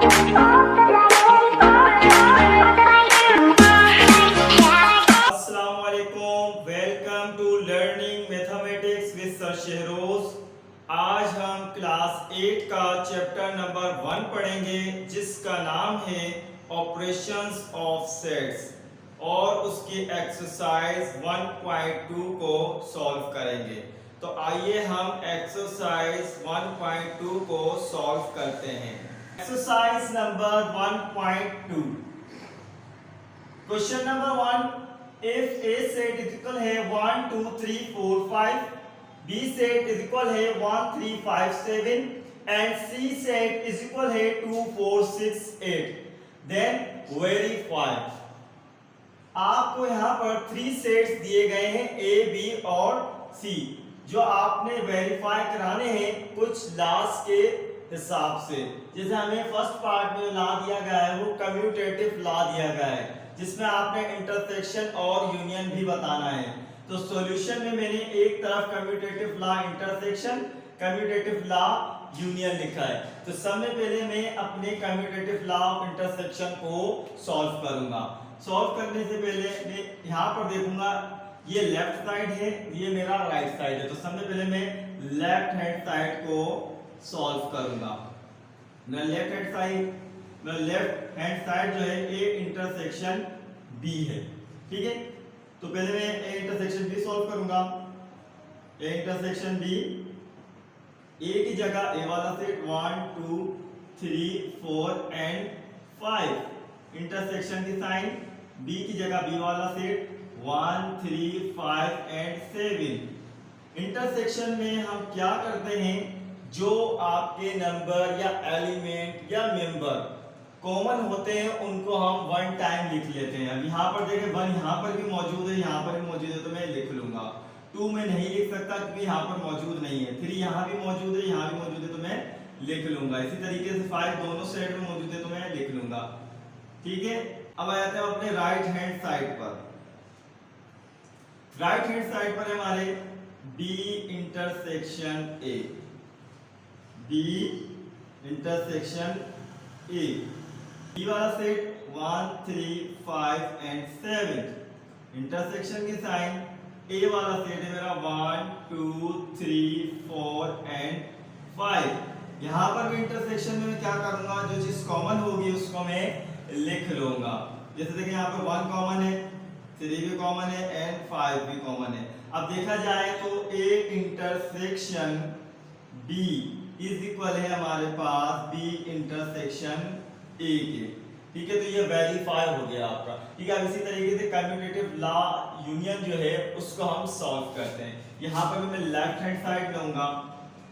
अस्सलामुअलैकुम, welcome to learning mathematics with sir Shahroz. आज हम क्लास 8 का चैप्टर नंबर 1 पढ़ेंगे जिसका नाम है ऑपरेशंस ऑफ सेट्स और उसकी एक्सरसाइज 1.2 को सॉल्व करेंगे। तो आइए हम एक्सरसाइज 1.2 को सॉल्व करते हैं। Exercise number 1.2, question number 1, if A set is equal है 1 2 3 4 5, B set is equal है 1 3 5 7 and C set is equal है 2 4 6 8, then verify। आपको यहाँ पर 3 सेट्स दिए गए हैं A, B और C, जो आपने वेरीफाई कराने हैं कुछ लॉस के हिसाब से। जैसे हमें फर्स्ट पार्ट में लॉ दिया गया है वो कम्यूटेटिव लॉ दिया गया है जिसमें आपने इंटरसेक्शन और यूनियन भी बताना है। तो सॉल्यूशन में मैंने एक तरफ commutative law intersection, commutative law union लिखा है। तो सबसे पहले मैं अपने कम्यूटेटिव लॉ ऑफ इंटरसेक्शन को सॉल्व करूंगा। सॉल्व करने से पहले मैं यहाँ पर देखूंगा ये लेफ्ट साइड है, ये मेरा राइट साइड है। तो सबसे पहले मैं लेफ्ट हैंड साइड को सॉल्व करूंगा। मैं लेफ्ट हैंड साइड जो है ए इंटरसेक्शन बी है, ठीक है। तो पहले मैं ए इंटरसेक्शन बी सॉल्व करूंगा। ए इंटरसेक्शन बी, ए की जगह ए वाला सेट 1 2 3 4 एंड 5, इंटरसेक्शन की साइन बी की जगह बी वाला सेट 1 3 5 एंड 7। इंटरसेक्शन में हम क्या करते हैं, जो आपके नंबर या एलिमेंट या मेंबर कॉमन होते हैं उनको हम वन टाइम लिख लेते हैं। अब यहाँ पर देखें 1 यहाँ पर भी मौजूद है, यहाँ पर भी मौजूद है, तो मैं लिख लूंगा। 2 में नहीं लिख सकता क्योंकि यहाँ पर मौजूद नहीं है। 3 यहाँ भी मौजूद है, यहाँ भी मौजूद है, तो मैं लिख लूंगा। इसी तरीके से 5 दोनों साइड में मौजूद है, तो मैं लिख लूंगा, ठीक है। अब आ जाते हैं अपने राइट हैंड साइड पर। राइट हैंड साइड पर हमारे B intersection A, B intersection A, B वाला सेट 1 3 5 एंड 7, इंटरसेक्शन की साइन ए वाला सेट है मेरा 1 2 3 4 एंड 5। यहाँ पर भी इंटरसेक्शन में मैं क्या करूंगा, जो चीज कॉमन होगी उसको मैं लिख लूंगा। जैसे देखिए यहाँ पर 1 कॉमन है, 3 भी कॉमन है एंड 5 भी कॉमन है। अब देखा जाए तो A intersection B is equal है हमारे पास बी इंटरसेक्शन ए के, ठीक है। तो ये वेरीफाई हो गया आपका, ठीक है। अब इसी तरीके से कम्यूटेटिव लॉ यूनियन जो है उसको हम सॉल्व करते हैं। यहाँ पर भी मैं लेफ्ट हैंड साइड लूंगा।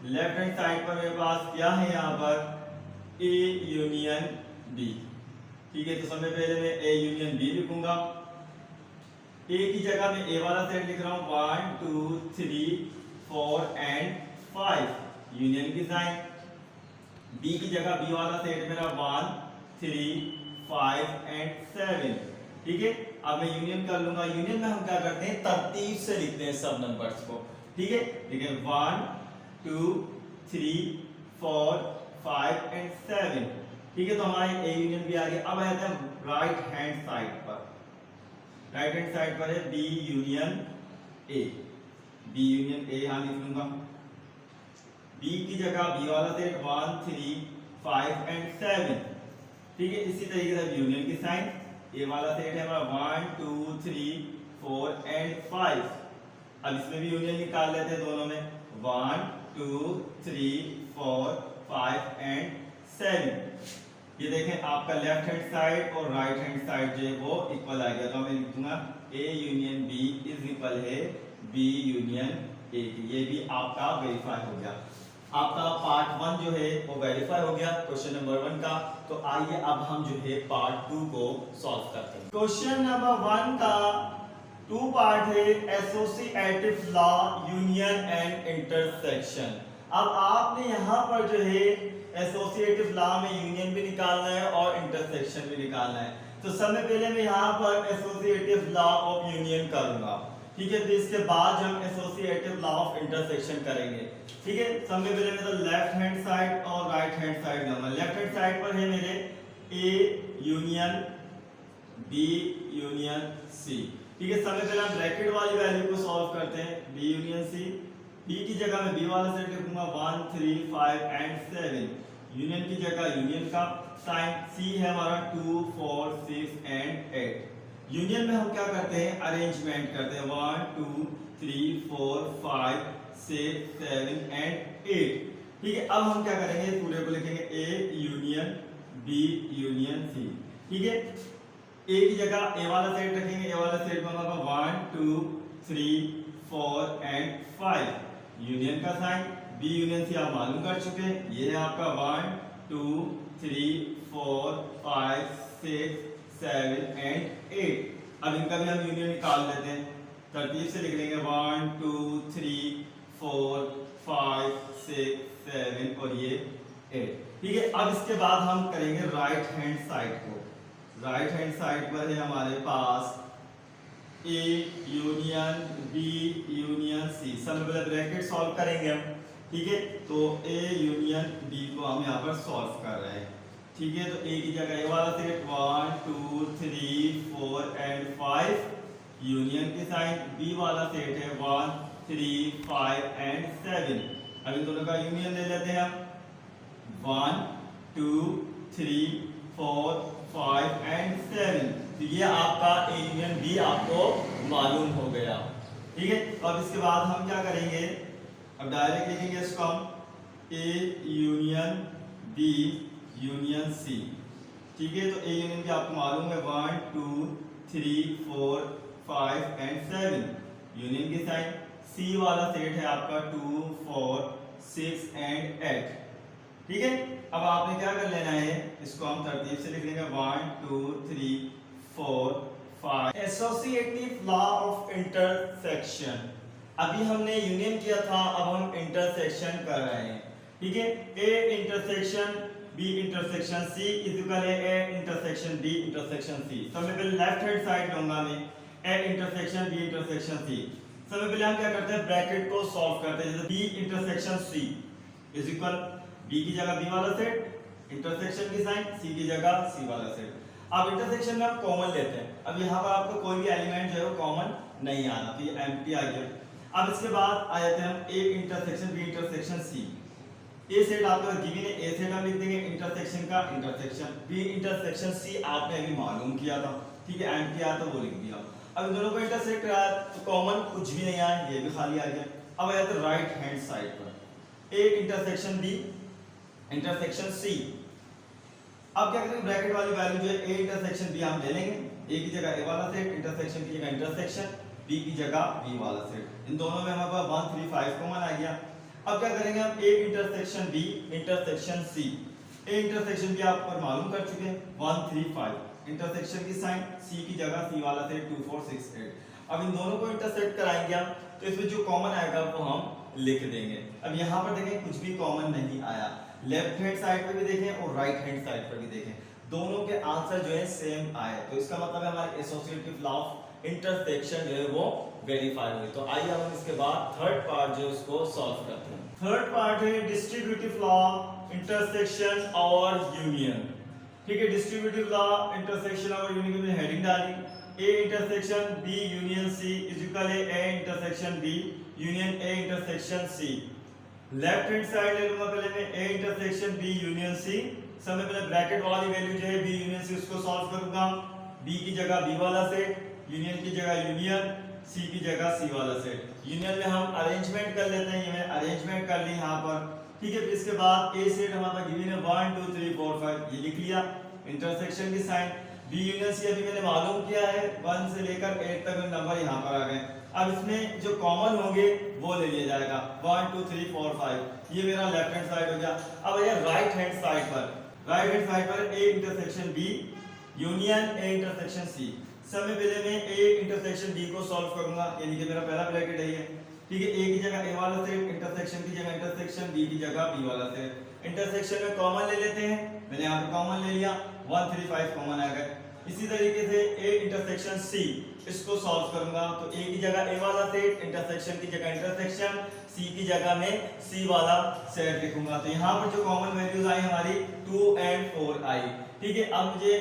लेफ्ट हैंड साइड पर मेरे पास क्या है, यहाँ पर ए यूनियन बी, ठीक है। तो सबसे पहले मैं ए यूनियन बी लिखूंगा। ए की जगह मैं ए वाला सेट लिख रहा हूँ 1 2 3 4 एंड 5, यूनियन की साइन। बी की जगह बी वाला सेट मेरा 1 3 5 एंड 7, ठीक है। अब मैं यूनियन कर लूंगा। यूनियन में हम क्या करते हैं, तरतीब से लिखते हैं सब नंबर्स को, ठीक है। ठीक है, 1 2 3 4 5 एंड 7, ठीक है। तो हमारे ए यूनियन भी आ गया। अब आते हैं राइट हैंड साइड पर। राइट हैंड साइड पर है B union A, B union A यहाँ लिख लूंगा। बी की जगह बी वाला सेट 1 3 5 एंड 7, ठीक है। इसी तरीके से यूनियन की साइन ए वाला सेट है हमारा 1 2 3 4 एंड 5। अब इसमें भी यूनियन निकाल लेते हैं दोनों में, 1 2 3 4 5 एंड 7। ये देखें आपका लेफ्ट हैंड साइड और राइट हैंड साइड जो है वो इक्वल आ गया। तो मैं लिख दूंगा A union B is equal है बी यूनियन ए की। ये भी आपका वेरीफाई हो गया। आपका पार्ट 1 जो है वो वेरीफाई हो गया क्वेश्चन नंबर 1 का। तो आइए अब हम जो है पार्ट 2 को सॉल्व करते हैं। क्वेश्चन नंबर 1 का 2 पार्ट है, associative law, union and intersection. अब आपने यहाँ पर जो है एसोसिएटिव लॉ में यूनियन भी निकालना है और इंटरसेक्शन भी निकालना है। तो सबसे पहले मैं यहाँ पर एसोसिएटिव लॉ ऑफ यूनियन करूंगा। ठीक है। तो इसके बाद हम एसोसिएटिव लॉ ऑफ इंटरसेक्शन करेंगे, ठीक है। सबसे पहले मैं तो लेफ्ट हैंड साइड और राइट हैंड साइड लूंगा। लेफ्ट हैंड साइड पर है मेरे A union B union C, ठीक है। सबसे पहले हम ब्रैकेट वाली वैल्यू को सॉल्व करते हैं, बी यूनियन सी। बी की जगह मैं बी वाला सेट लिखूंगा 1 3 5 एंड 7, यूनियन की जगह यूनियन का साइन, सी है हमारा 2 4 6 एंड 8। यूनियन में हम क्या करते हैं, अरेंजमेंट करते हैं 1 2 3 4 5 6 7 एंड 8, ठीक है। अब हम क्या करेंगे, पूरे को लिखेंगे A union B union C, ठीक है। ए की जगह ए वाला सेट रखेंगे, ए वाला सेट में होगा 1 2 3 4 एंड 5, यूनियन का साइन। बी यूनियन सी आप मालूम कर चुके हैं, ये है आपका 1 2 3 4 5 6 7 एंड 8। अब इनका भी हम यूनियन निकाल लेते हैं, तरतीब से लिख लेंगे 1 2 3 4 5 6 7 और ये 8, ठीक है। अब इसके बाद हम करेंगे राइट हैंड साइड को। राइट हैंड साइड पर है हमारे पास A union B union C. सब पहले ब्रैकेट सॉल्व करेंगे हम, ठीक है। तो ए यूनियन बी को हम यहाँ पर सॉल्व कर रहे हैं, ठीक है। तो ए की जगह ए वाला सेट 1 2 3 4 एंड 5, यूनियन की साइन। बी वाला सेट है 1 3 5 एंड 7। अब इन दोनों का यूनियन ले लेते हैं हम 1 2 3 4 5 एंड 7। तो ये आपका ए यूनियन बी आपको मालूम हो गया, ठीक है। तो अब इसके बाद हम क्या करेंगे, अब डायरेक्ट लिखेंगे इसको हम A union B union C, ठीक है। तो ए यूनियन बी आपको मालूम है 1 2 3 4 5 एंड 7, यूनियन की साइन। सी वाला सेट है आपका 2 4 6 एंड 8, ठीक है। अब आपने क्या कर लेना है, इसको हम तरतीब से लिख लेंगे 1 2 3 4 5। एसोसिएटिव लॉ ऑफ इंटरसेक्शन, अभी हमने यूनियन किया था, अब हम इंटरसेक्शन कर रहे हैं, ठीक है। A intersection B intersection C is equal है A intersection B intersection C. सबसे पहले लेफ्ट हैंड साइड लूंगा मैं, A intersection B intersection C. सबसे पहले हम क्या करते हैं, ब्रैकेट को सॉल्व करते हैं, जैसे B intersection C is equal B की जगह बी वाला सेट, इंटरसेक्शन की साइन, सी की जगह सी वाला सेट। अब इंटरसेक्शन में हम कॉमन लेते हैं, अब यहाँ पर आपको कोई भी एलिमेंट जो है वो कॉमन नहीं आना, तो ये एम्प्टी आ गया। अब इसके बाद आ जाते हैं हम A intersection B intersection C. A set आपको गिवन है, ए सेट हम लिख देंगे इंटरसेक्शन का इंटरसेक्शन, बी इंटरसेक्शन सी आपने अभी मालूम किया था, ठीक है। एम्प्टी आया तो वो लिख दिया। अब इन दोनों को इंटरसेक्ट कराया तो कॉमन कुछ भी नहीं आया, ये भी खाली आ गया। अब आ जाते हैं राइट हैंड साइड पर, A intersection B intersection C. अब क्या करेंगे, ब्रैकेट वाली वैल्यू जो है ए इंटरसेक्शन बी हम ले लेंगे, ए की जगह ए वाला सेट, इंटरसेक्शन की जगह इंटरसेक्शन, बी की जगह बी वाला सेट। इन दोनों में हमारे पास 1 3 5 कॉमन आ गया। अब क्या करेंगे हम, A intersection B intersection C. A intersection B आप पर मालूम कर चुके हैं 1 3 5, इंटरसेक्शन की साइन, सी की जगह सी वाला सेट 2 4 6 8। अब इन दोनों को इंटरसेक्ट कराएंगे हम, तो इसमें जो कॉमन आएगा वो हम लिख देंगे। अब यहाँ पर देखें कुछ भी कॉमन नहीं आया, लेफ्ट हैंड साइड पर भी देखें और राइट हैंड साइड पर भी देखें, दोनों के आंसर जो है सेम आए, तो इसका मतलब है हमारे एसोसिएटिव लॉ ऑफ इंटरसेक्शन जो है वो वेरीफाई हुई। तो आइए हम इसके बाद थर्ड पार्ट जो इसको सॉल्व करते हैं। थर्ड पार्ट है डिस्ट्रीब्यूटिव लॉ इंटरसेक्शन और यूनियन, ठीक है। डिस्ट्रीब्यूटिव लॉ इंटरसेक्शन और यूनियन की हेडिंग डाली, A intersection B union C is equal है A intersection B union A intersection C. Left hand side ले लूंगा पहले मैं, A intersection B union C. सबसे पहले ब्रैकेट वाली वैल्यू जो है बी यूनियन सी उसको सॉल्व करूंगा, बी की जगह बी वाला सेट, यूनियन की जगह यूनियन, सी की जगह सी वाला सेट। यूनियन में हम अरेंजमेंट कर लेते हैं, ये मैंने अरेंजमेंट कर ली यहाँ पर, ठीक है। फिर इसके बाद ए सेट हमारा गिवन है 1 2 3 4 5, ये लिख लिया, इंटरसेक्शन की साइन। बी यूनियन सी अभी मैंने मालूम किया है, 1 से लेकर 8 तक नंबर यहाँ पर आ गए। अब इसमें जो कॉमन होंगे वो ले लिया जाएगा, 1 2 3 4 5, ये मेरा लेफ्ट हैंड साइड हो गया। अब ये राइट हैंड साइड पर, राइट हैंड साइड पर A intersection B union A intersection C. सबसे पहले मैं ए इंटरसेक्शन बी को सॉल्व करूंगा, यानी कि मेरा पहला ब्रैकेट है ये, ठीक है। ए की जगह ए वाला सेट, इंटरसेक्शन की जगह इंटरसेक्शन, बी की जगह बी वाला सेट। इंटरसेक्शन में कॉमन ले लेते हैं, मैंने यहाँ पे कॉमन ले लिया, 1 3 5 कॉमन आ गए। इसी तरीके से A इंटरसेक्शन C इसको सॉल्व करूंगा तो A की जगह A वाला सेट, इंटरसेक्शन की जगह इंटरसेक्शन, C की जगह में C वाला सेट लिखूंगा। तो यहाँ पर जो कॉमन वैल्यूज आई हमारी 2 and 4 आई। ठीक है, अब मुझे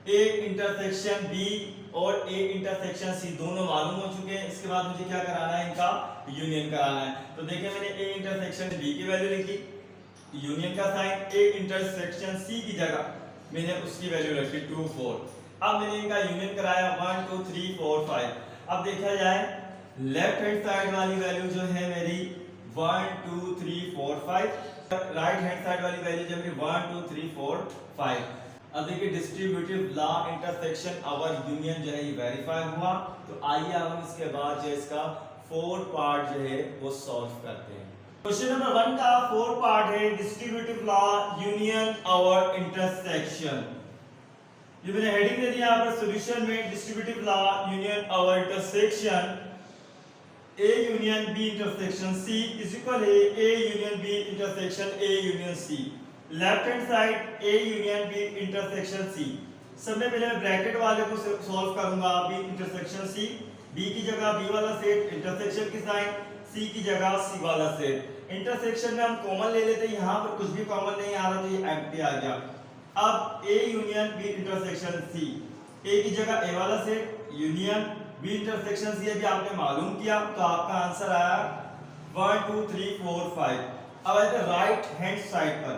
A इंटरसेक्शन B और A इंटरसेक्शन C दोनों मालूम हो चुके हैं। इसके बाद मुझे क्या कराना है, इनका यूनियन कराना है। तो देखिए मैंने A इंटरसेक्शन B की वैल्यू लिखी, यूनियन का साइन A इंटरसेक्शन C की जगह मैंने उसकी वैल्यू रखी 2 4। अब मैंने इनका यूनियन कराया 1 2 3 4 5। अब देखा जाए लेफ्ट हैंड साइड वाली वैल्यू जो है मेरी 1 2 3 4 5, राइट हैंड साइड वाली वैल्यू जो मेरी 1 2 3 4 5। अब देखिए distributive law intersection over union जो है ये वेरीफाई हुआ। तो आइए अब हम इसके बाद जो है इसका 4 पार्ट जो है वो सॉल्व करते हैं। क्वेश्चन नंबर 1 का 4 पार्ट है distributive law union over intersection. ये मैंने हेडिंग दे दिया यहाँ पर सॉल्यूशन में distributive law union over intersection A union B intersection C is equal है A union B intersection A union C। Left hand side A union B intersection C। सबसे पहले मैं ब्रैकेट वाले को सॉल्व करूंगा B इंटरसेक्शन C। B की जगह B वाला सेट, इंटरसेक्शन की साइन C की जगह C वाला सेट। इंटरसेक्शन में हम कॉमन ले लेते हैं, यहाँ पर कुछ भी कॉमन नहीं आ रहा तो ये एम्प्टी आ गया। अब A union B intersection C, A की जगह A वाला set union B intersection C अभी आपने मालूम किया तो आपका आंसर आया 1 2 3 4 5। अब आते हैं राइट हैंड साइड पर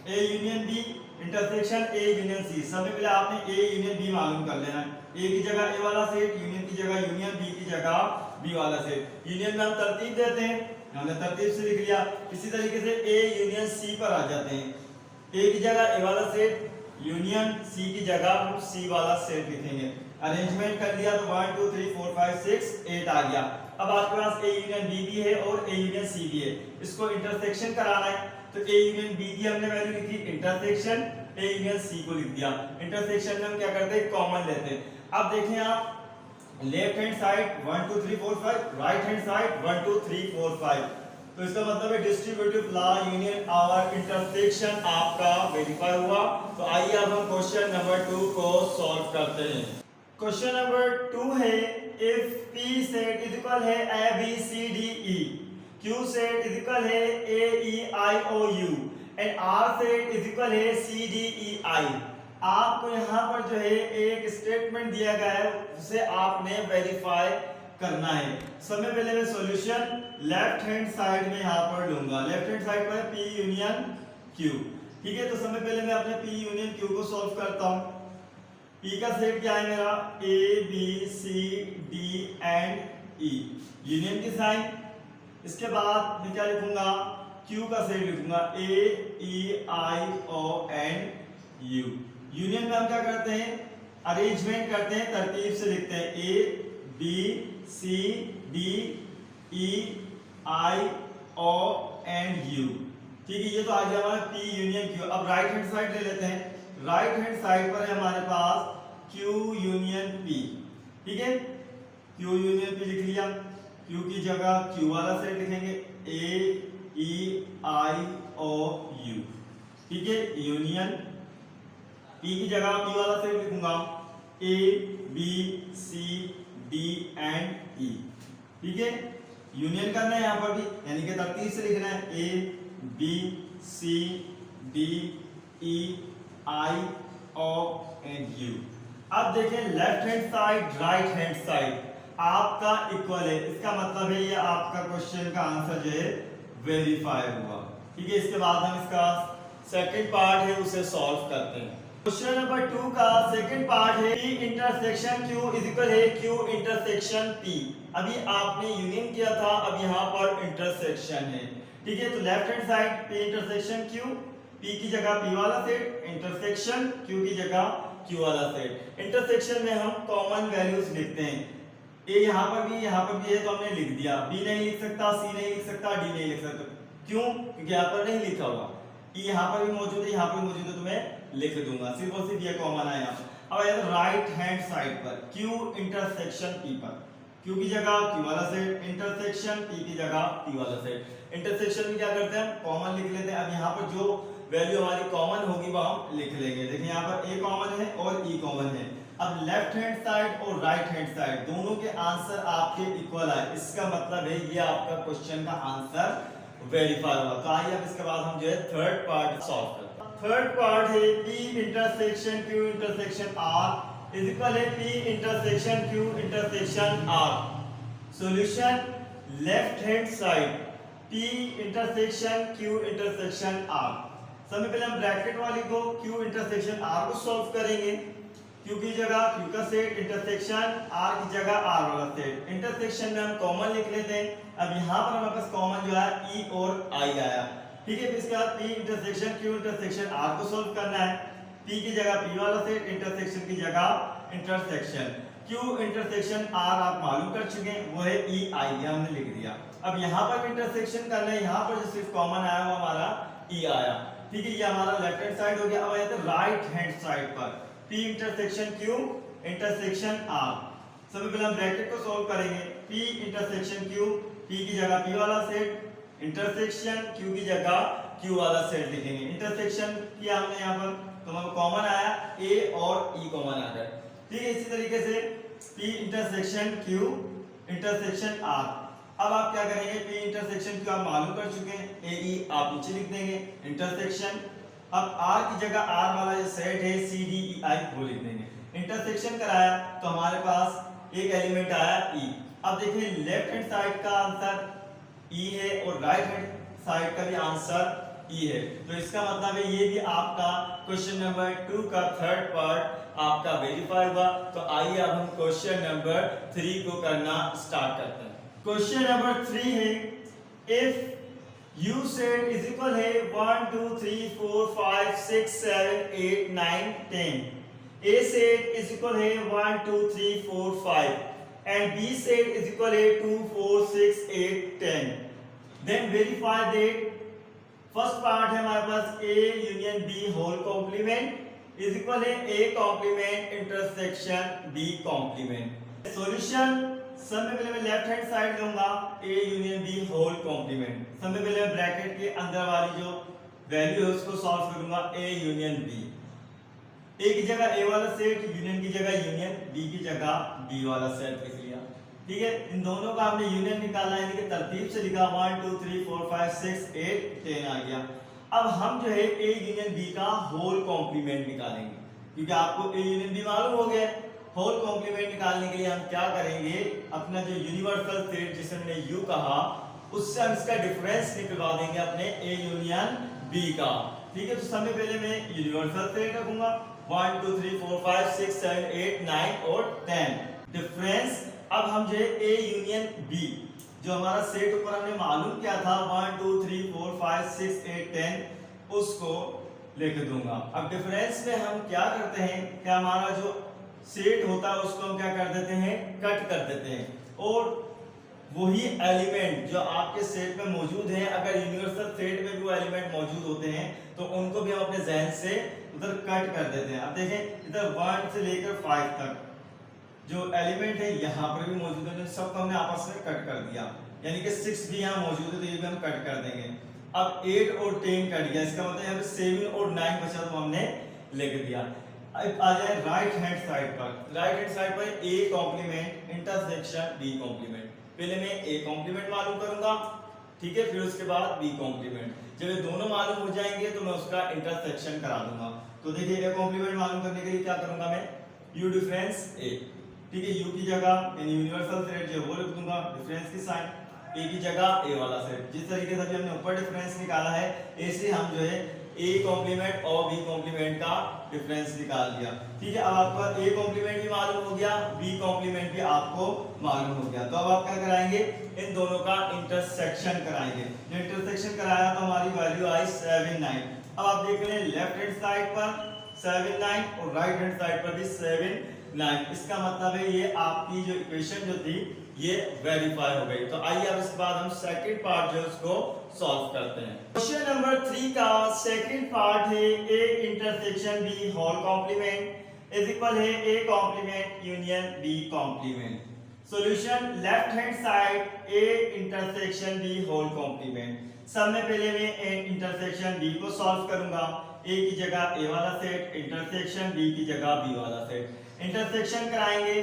A union B intersection A union C। सबसे पहले आपने A यूनियन B मालूम कर लेना है। A की जगह A वाला सेट, यूनियन की जगह यूनियन, B की जगह B वाला सेट। यूनियन में हम तरतीब देते हैं, हमने तरतीब से लिख लिया। इसी तरीके से A यूनियन C पर आ जाते हैं। A की जगह A वाला सेट, यूनियन C की जगह हम C वाला सेट लिखेंगे। अरेंजमेंट कर लिया तो 1 2 3 4 5 6 8 आ गया। अब आपके पास A यूनियन B भी है और A यूनियन C भी है, इसको इंटरसेक्शन कराना है तो A यूनियन B की हमने वैल्यू लिखी, इंटरसेक्शन A यूनियन C को लिख दिया। इंटरसेक्शन में हम क्या करते हैं, कॉमन लेते हैं। अब देखें आप left hand side 1 2 3 4 5, right hand side 1 2 3 4 5। तो इसका मतलब है distributive law union over intersection आपका वेरीफाई हुआ। तो आइए अब हम क्वेश्चन नंबर 2 को सॉल्व करते हैं। क्वेश्चन नंबर 2 है if P set is equal है A B C D E, Q set is equal है A E I O U and R set is equal है C D E I। आपको यहाँ पर जो है एक स्टेटमेंट दिया गया है, उसे आपने वेरीफाई करना है। सबसे पहले मैं सॉल्यूशन लेफ्ट हैंड साइड में यहाँ पर लूंगा। लेफ्ट हैंड साइड पर P यूनियन Q। ठीक है, तो सबसे पहले मैं अपने P यूनियन Q को सॉल्व करता हूँ। P का सेट क्या है मेरा, A B C D and E, union की साइन। इसके बाद मैं क्या लिखूंगा, Q का सेट लिखूंगा A E I O and U। Union में हम क्या करते हैं, अरेंजमेंट करते हैं, तरतीब से लिखते हैं A B C D E I O and U। ठीक है, ये तो आ गया हमारा P यूनियन Q। अब राइट हैंड साइड ले लेते हैं। राइट हैंड साइड पर है हमारे पास Q यूनियन P। ठीक है, Q यूनियन P लिख लिया। Q की जगह Q वाला सेट लिखेंगे A E I O U। ठीक है, यूनियन P की जगह P वाला सेट लिखूंगा A B C D and E। ठीक है, यूनियन करना है यहाँ पर भी, यानी कि तरतीब से लिखना है A B C D E I O and U। अब देखें left hand side right hand side आपका इक्वल है, इसका मतलब है ये आपका क्वेश्चन का आंसर जो है वेरीफाई हुआ। ठीक है, इसके बाद हम इसका सेकंड पार्ट है उसे सॉल्व करते हैं। क्वेश्चन नंबर 2 का सेकंड पार्ट है P intersection Q is equal है Q इंटरसेक्शन P। अभी आपने यूनियन किया था, अब यहाँ पर इंटरसेक्शन है। ठीक है, तो left hand side P intersection Q, P की जगह P वाला सेट, इंटरसेक्शन Q की जगह Q वाला सेट। इंटरसेक्शन में हम कॉमन वैल्यूज लिखते हैं। A यहाँ पर भी है तो हमने लिख दिया। B नहीं लिख सकता, C नहीं लिख सकता, D नहीं लिख सकता। क्यों? क्योंकि यहाँ पर नहीं लिखा हुआ। E यहाँ पर भी मौजूद है, यहाँ पर भी मौजूद है, तो मैं लिख दूंगा। सिर्फ और सिर्फ ये कॉमन आया। अब आया राइट हैंड साइड पर Q इंटरसेक्शन P पर, Q की जगह Q वाला सेट, इंटरसेक्शन P की जगह P वाला सेट। इंटरसेक्शन में क्या करते हैं, कॉमन लिख लेते हैं। अब यहाँ पर जो वैल्यू हमारी कॉमन होगी वो हम लिख लेंगे। देखिए यहाँ पर A कॉमन है और E कॉमन है, अब लेफ्ट हैंड साइड और राइट हैंड साइड दोनों के आंसर आपके इक्वल आए, इसका मतलब है ये आपका क्वेश्चन का आंसर वेरीफाई हुआ। तो आइए अब इसके बाद हम जो है थर्ड पार्ट सॉल्व करते हैं। थर्ड पार्ट है P intersection Q intersection R is equal है P intersection Q intersection R। Solution left hand side P intersection Q intersection R। सबसे पहले हम ब्रैकेट वाली को Q इंटरसेक्शन R को सॉल्व करेंगे। Q की जगह Q का सेट इंटरसेक्शन R की जगह R वाला सेट। इंटरसेक्शन में हम कॉमन लिख लेते हैं। अब यहाँ पर हमारे पास कॉमन जो है E और I आया, ठीक है। इसके बाद P intersection Q intersection R को सॉल्व करना है। P की जगह P वाला सेट, इंटरसेक्शन की जगह इंटरसेक्शन। Q इंटरसेक्शन R आप मालूम कर चुके हैं, वो है E I, ये हमने लिख दिया। अब यहाँ पर इंटरसेक्शन करना है, यहाँ पर जो सिर्फ कॉमन आया वो हमारा E आया, ठीक है। ये हमारा लेफ्ट हैंड साइड हो गया। अब आते हैं राइट हैंड साइड पर P intersection Q intersection R। सबसे पहले हम ब्रैकेट को सॉल्व करेंगे। P इंटरसेक्शन Q, P की जगह P वाला सेट, इंटरसेक्शन Q की जगह Q वाला सेट लिखेंगे। इंटरसेक्शन किया हमने यहाँ पर, तो हमें कॉमन आया A और E कॉमन आ गए, ठीक है। इसी तरीके से P intersection Q intersection R। अब आप क्या करेंगे, P इंटरसेक्शन Q आप मालूम कर चुके हैं, AE आप नीचे लिख देंगे, इंटरसेक्शन। अब R की जगह R वाला जो सेट है CDEI वो लिख देंगे। इंटरसेक्शन कराया तो हमारे पास एक एलिमेंट आया E। अब देखिए लेफ्ट हैंड साइड का आंसर E है और राइट हैंड साइड का भी आंसर E है, तो इसका मतलब है ये भी आपका क्वेश्चन नंबर 2 का थर्ड पार्ट आपका वेरीफाई हुआ। तो आइए अब हम क्वेश्चन नंबर 3 को करना स्टार्ट करते हैं। क्वेश्चन नंबर 3 है, if U set is equal है 1 2 3 4 5 6 7 8 9 10, A सेट इज इक्वल है 1 2 3 4 5 and B set is equal है 2 4 6 8 10, then verify that first part है हमारे पास A union B whole complement is equal है A complement intersection B complement. Solution सब में पहले मैं लेफ्ट हैंड साइड लूंगा A union B whole complement. सब में पहले ब्रैकेट के अंदर वाली जो वैल्यू है उसको सॉल्व करूंगा A यूनियन B। A की जगह A वाला सेट, यूनियन की जगह यूनियन, B की जगह B वाला सेट लिख लिया, ठीक है। इन दोनों का हमने यूनियन निकाला, यानी कि तरतीब से लिखा 1 2 3 4 5 6 8 10 आ गया। अब हम जो है A यूनियन B का होल कॉम्प्लीमेंट निकालेंगे, क्योंकि आपको A यूनियन B मालूम हो गया। होल कॉम्प्लीमेंट निकालने के लिए हम क्या करेंगे, अपना जो यूनिवर्सल सेट जिसे हमने U कहा उससे हम इसका डिफरेंस निकलवा देंगे अपने A यूनियन B का, ठीक है। तो सबसे पहले मैं यूनिवर्सल सेट रखूंगा 1 2 3 4 5 6 7 8 9 और 10 डिफरेंस। अब हम जो है A यूनियन B जो हमारा सेट ऊपर हमने मालूम किया था 1 2 3 4 5 6 8 10 उसको लिख दूंगा। अब डिफरेंस में हम क्या करते हैं कि हमारा जो सेट होता है उसको हम क्या कर देते हैं, कट कर देते हैं, और वही एलिमेंट जो आपके सेट में मौजूद है, अगर यूनिवर्सल सेट में भी वो एलिमेंट मौजूद होते हैं तो उनको भी हम अपने जहन से उधर कट कर देते हैं। अब देखें इधर 1 से लेकर 5 तक जो एलिमेंट है यहाँ पर भी मौजूद है, सबको हमने आपस में कट कर दिया, यानी कि 6 भी यहाँ मौजूद है तो ये भी हम कट कर देंगे। अब 8 और 10 कट गया, इसका मतलब यहाँ पे 7 और 9 बचा तो हमने लिख दिया। अब आ जाए राइट हैंड साइड पर। राइट हैंड साइड पर A complement intersection B complement. पहले मैं A कॉम्प्लीमेंट मालूम करूंगा, ठीक है, फिर उसके बाद B कॉम्प्लीमेंट। जब ये दोनों मालूम हो जाएंगे तो मैं उसका इंटरसेक्शन करा दूंगा। तो देखिए A कॉम्प्लीमेंट मालूम करने के लिए क्या करूंगा मैं, U डिफरेंस A, ठीक है। U की जगह यानी यूनिवर्सल सेट जो वो लिख दूंगा, डिफरेंस की साइन, A की जगह A वाला सेट। जिस तरीके से अभी हमने ऊपर डिफरेंस निकाला है, A से हम जो है A कॉम्प्लीमेंट और B कॉम्प्लीमेंट का डिफरेंस निकाल दिया, ठीक है। अब आपका A कॉम्प्लीमेंट भी मालूम हो गया, B कॉम्प्लीमेंट भी आपको मालूम हो गया। तो अब आप क्या कराएंगे, इन दोनों का इंटरसेक्शन कराएंगे। जो इंटरसेक्शन कराया तो हमारी वैल्यू आई 7 9। अब आप देख लें लेफ्ट हैंड साइड पर 7 9 और राइट हैंड साइड पर भी 7 9। इसका मतलब है ये आपकी जो इक्वेशन जो थी ये वेरीफाई हो गई। तो आइए अब इसके बाद हम सेकंड पार्ट जो उसको सॉल्व करते हैं। क्वेश्चन नंबर 3 का सेकंड पार्ट है A intersection B whole complement is equal है A complement union B complement. Solution left hand side A intersection B whole complement. सब में पहले मैं A इंटरसेक्शन B को सॉल्व करूंगा। ए की जगह ए वाला सेट, इंटरसेक्शन बी की जगह बी वाला सेट। इंटरसेक्शन कराएंगे।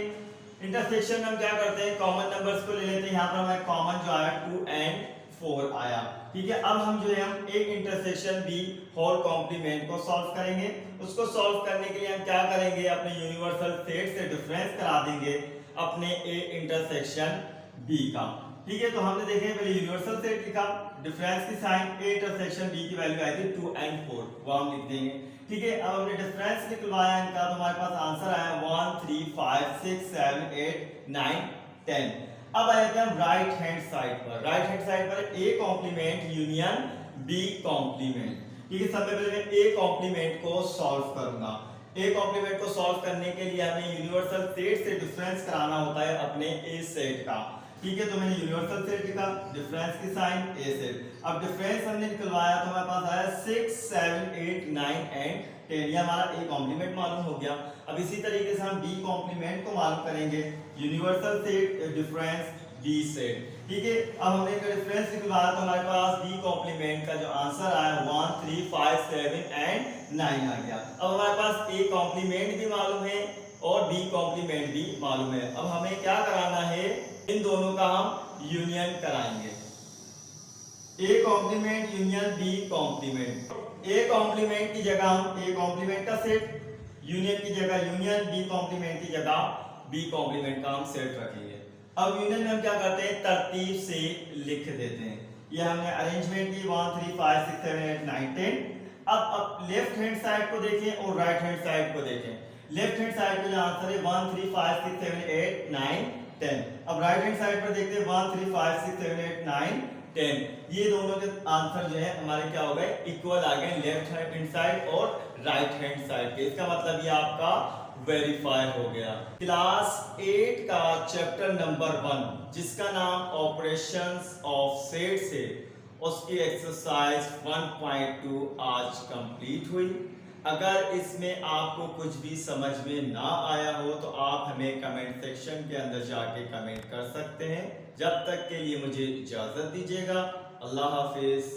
इंटरसेक्शन में हम क्या करते हैं, कॉमन नंबर्स को ले लेते हैं। यहाँ पर हमारे कॉमन जो आया 2 and 4 आया, ठीक है। अब हम जो है हम A intersection B whole complement को सॉल्व करेंगे। उसको सॉल्व करने के लिए हम क्या करेंगे, अपने यूनिवर्सल सेट से डिफरेंस करा देंगे अपने ए इंटरसेक्शन बी का, ठीक है। तो हमने देखे पहले यूनिवर्सल सेट लिखा, डिफरेंस की साइन ए इंटरसेक्शन बी की वैल्यू आई थी 2 and 4, वो हम लिख देंगे, ठीक है। अब हमने डिफरेंस निकलवाया इनका, तो हमारे पास आंसर आया 1 3 5 6 7 8 9 10। अब आ जाते हैं हम राइट हैंड साइड पर। राइट हैंड साइड पर A complement union B complement, ठीक है। सबसे पहले मैं ए कॉम्प्लीमेंट को सॉल्व करूंगा। ए कॉम्प्लीमेंट को सॉल्व करने के लिए हमें यूनिवर्सल सेट से डिफरेंस कराना होता है अपने ए सेट का, ठीक है। तो मैंने यूनिवर्सल सेट लिखा, डिफरेंस की साइन ए सेट। अब डिफरेंस हमने निकलवाया तो हमारे पास आया 6 7 8 9 and 10, ये हमारा ए कॉम्प्लीमेंट मालूम हो गया। अब इसी तरीके से हम बी कॉम्प्लीमेंट को मालूम करेंगे, universal set difference B set, ठीक है। अब हमने इसका डिफरेंस निकलवाया तो हमारे पास बी कॉम्प्लीमेंट का जो आंसर आया 1 3 5 7 and 9 आ गया। अब हमारे पास ए कॉम्प्लीमेंट भी मालूम है और बी कॉम्प्लीमेंट भी मालूम है। अब हमें क्या कराना है, इन दोनों का हम यूनियन कराएंगे, A complement union B complement. A complement की जगह हम ए कॉम्प्लीमेंट का सेट, यूनियन की जगह यूनियन, बी कॉम्प्लीमेंट की जगह बी कॉम्प्लीमेंट का हम सेट रखेंगे। अब यूनियन में हम क्या करते हैं, तरतीब से लिख देते हैं। ये हमने अरेंजमेंट की 1 3 5 6 7 8 9 10। अब लेफ्ट हैंड साइड को देखें और राइट हैंड साइड को देखें। लेफ्ट हैंड साइड का जो आंसर है 1 3 5 6 7 8 9 10। अब राइट हैंड साइड पर देखते हैं 1 3 5 6 7 8 9 10। ये दोनों के आंसर जो है हमारे क्या हो गए, इक्वल आ गए, लेफ्ट हैंड साइड और राइट हैंड साइड के। इसका मतलब ये आपका वेरीफाई हो गया। क्लास 8 का चैप्टर नंबर 1 जिसका नाम ऑपरेशंस ऑफ सेट्स है, उसकी एक्सरसाइज 1.2 आज कंप्लीट हुई। अगर इसमें आपको कुछ भी समझ में ना आया हो तो आप हमें कमेंट सेक्शन के अंदर जाके कमेंट कर सकते हैं। जब तक के लिए मुझे इजाजत दीजिएगा। अल्लाह हाफिज।